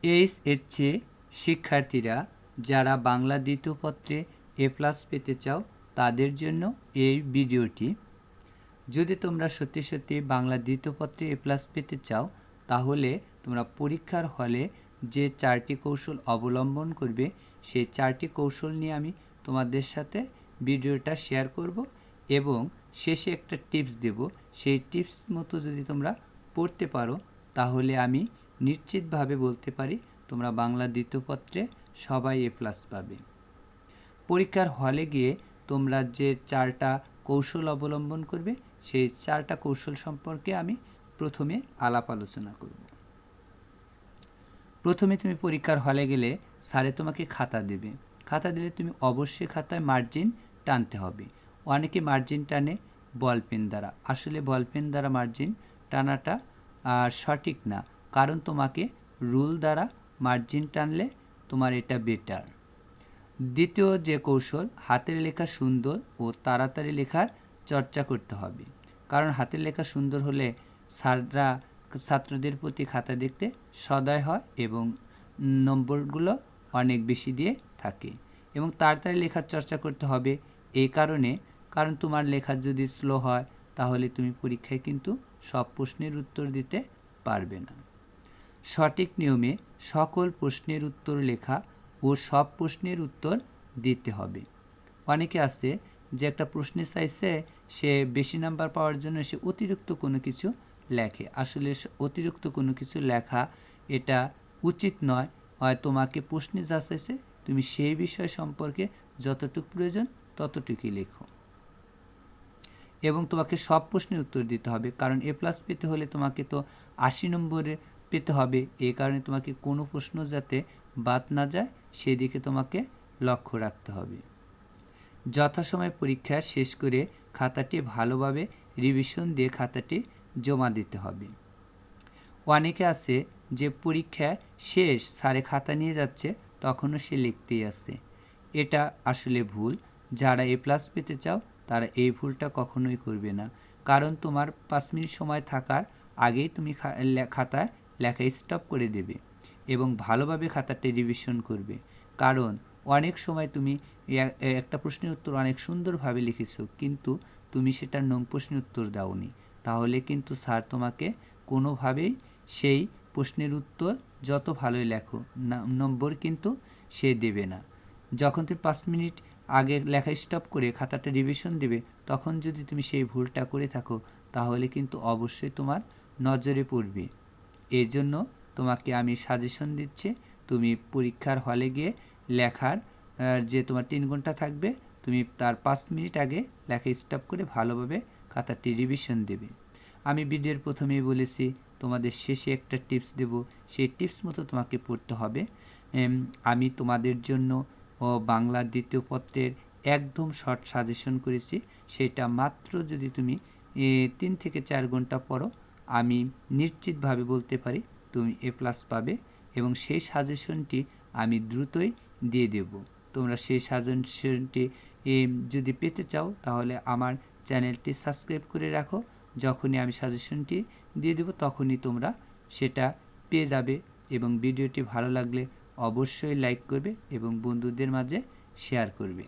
HSC শিক্ষার্থীরা যারা বাংলা দ্বিতীয় পত্রে এ প্লাস পেতে চাও তাদের জন্য এই ভিডিওটি। যদি তোমরা সত্যি সত্যি বাংলা দ্বিতীয় পত্রে এ প্লাস পেতে চাও তাহলে তোমরা পরীক্ষার হলে যে 4টি কৌশল অবলম্বন করবে সেই 4টি কৌশল নিয়ে আমি তোমাদের সাথে ভিডিওটা শেয়ার করব এবং শেষে একটা টিপস দেব। সেই টিপস মতো যদি তোমরা পড়তে পারো তাহলে আমি নিশ্চিতভাবে বলতে পারি তোমরা বাংলা দ্বিতীয় পত্রে সবাই এ প্লাস পাবে। পরীক্ষার হলে গিয়ে তোমরা যে 4টা কৌশল অবলম্বন করবে সেই 4টা কৌশল সম্পর্কে আমি প্রথমে আলাপ আলোচনা করব। প্রথমে তুমি পরীক্ষার হলে গেলে স্যারে তোমাকে খাতা দেবে। খাতা দিলে তুমি অবশ্যই খাতায় মার্জিন টানতে হবে। অনেকে মার্জিন টানে বল পেন দ্বারা। আসলে বল পেন দ্বারা মার্জিন টানাটা সঠিক না, কারণ তোমাকে রুল দ্বারা মার্জিন টানলে তোমার এটা বেটার। দ্বিতীয় যে কৌশল, হাতের লেখা সুন্দর ও তাড়াতাড়ি লেখার চর্চা করতে হবে। কারণ হাতের লেখা সুন্দর হলে স্যাররা ছাত্রদের প্রতি খাতা দেখতে সদয় হয় এবং নম্বরগুলো অনেক বেশি দিয়ে থাকে। এবং তাড়াতাড়ি লেখার চর্চা করতে হবে এই কারণ তোমার লেখা যদি স্লো হয় তাহলে তুমি পরীক্ষায় কিন্তু সব প্রশ্নের উত্তর দিতে পারবে না। সঠিক নিয়মে সকল প্রশ্নের উত্তর লেখা ও সব প্রশ্নের উত্তর দিতে হবে। অনেকে আছে যে একটা প্রশ্নে চাইছে সে বেশি নাম্বার পাওয়ার জন্য সে অতিরিক্ত কোনো কিছু লেখে। আসলে অতিরিক্ত কোনো কিছু লেখা এটা উচিত নয়। হয় তোমাকে প্রশ্নে যা চাইছে তুমি সেই বিষয় সম্পর্কে যতটুকু প্রয়োজন ততটুকুই লেখো এবং তোমাকে সব প্রশ্নের উত্তর দিতে হবে। কারণ এ প্লাস পেতে হলে তোমাকে তো 80 নম্বরে পেতে হবে। এই কারণে তোমাকে কোনো প্রশ্ন যাতে বাদ না যায় সেই দিকে তোমাকে লক্ষ্য রাখতে হবে। যথাসময়ে পরীক্ষা শেষ করে খাতাটি ভালোভাবে রিভিশন দিয়ে খাতাটি জমা দিতে হবে। অনেকে আছে যে পরীক্ষা শেষ স্যারে খাতা নিয়ে যাচ্ছে তখনও সে লিখতেই আছে। এটা আসলে ভুল। যারা এ প্লাস পেতে চাও তারা এই ভুলটা কখনোই করবে না। কারণ তোমার 5 মিনিট সময় থাকার আগেই তুমি খাতায় লেখা স্টপ করে দেবে এবং ভালোভাবে খাতাটি রিভিশন করবে। কারণ অনেক সময় তুমি একটা প্রশ্নের উত্তর অনেক সুন্দরভাবে লিখেছো কিন্তু তুমি সেটার নং প্রশ্নের উত্তর দাওনি, তাহলে কিন্তু স্যার তোমাকে কোনোভাবেই সেই প্রশ্নের উত্তর যত ভালোই লেখো নম্বর কিন্তু সে দেবে না। যখন তুমি 5 মিনিট আগে লেখা স্টপ করে খাতাটা রিভিশন দেবে তখন যদি তুমি সেই ভুলটা করে থাকো তাহলে কিন্তু অবশ্যই তোমার নজরে পড়বে। এই জন্য তোমাকে আমি সাজেশন দিচ্ছি, তুমি পরীক্ষার হলে গিয়ে লেখার যে তোমার 3 ঘন্টা থাকবে তুমি তার 5 মিনিট আগে লেখা স্টপ করে ভালোভাবে খাতাটি রিভিশন দেবে। আমি ভিডিওর প্রথমেই বলেছি তোমাদের শেষে একটা টিপস দেব, সেই টিপস মতো তোমাকে পড়তে হবে। আমি তোমাদের জন্য বাংলা দ্বিতীয় পত্রের একদম শর্ট সাজেশন করেছি। সেটা মাত্র যদি তুমি 3 থেকে 4 ঘন্টা পড়ো আমি নিশ্চিতভাবে বলতে পারি তুমি এ প্লাস পাবে এবং সেই সাজেশনটি আমি দ্রুতই দিয়ে দেব। তোমরা সেই সাজেশনটি যদি পেতে চাও তাহলে আমার চ্যানেলটি সাবস্ক্রাইব করে রাখো। যখনই আমি সাজেশনটি দিয়ে দেব তখনই তোমরা সেটা পেয়ে যাবে এবং ভিডিওটি ভালো লাগলে অবশ্যই লাইক করবে এবং বন্ধুদের মাঝে শেয়ার করবে।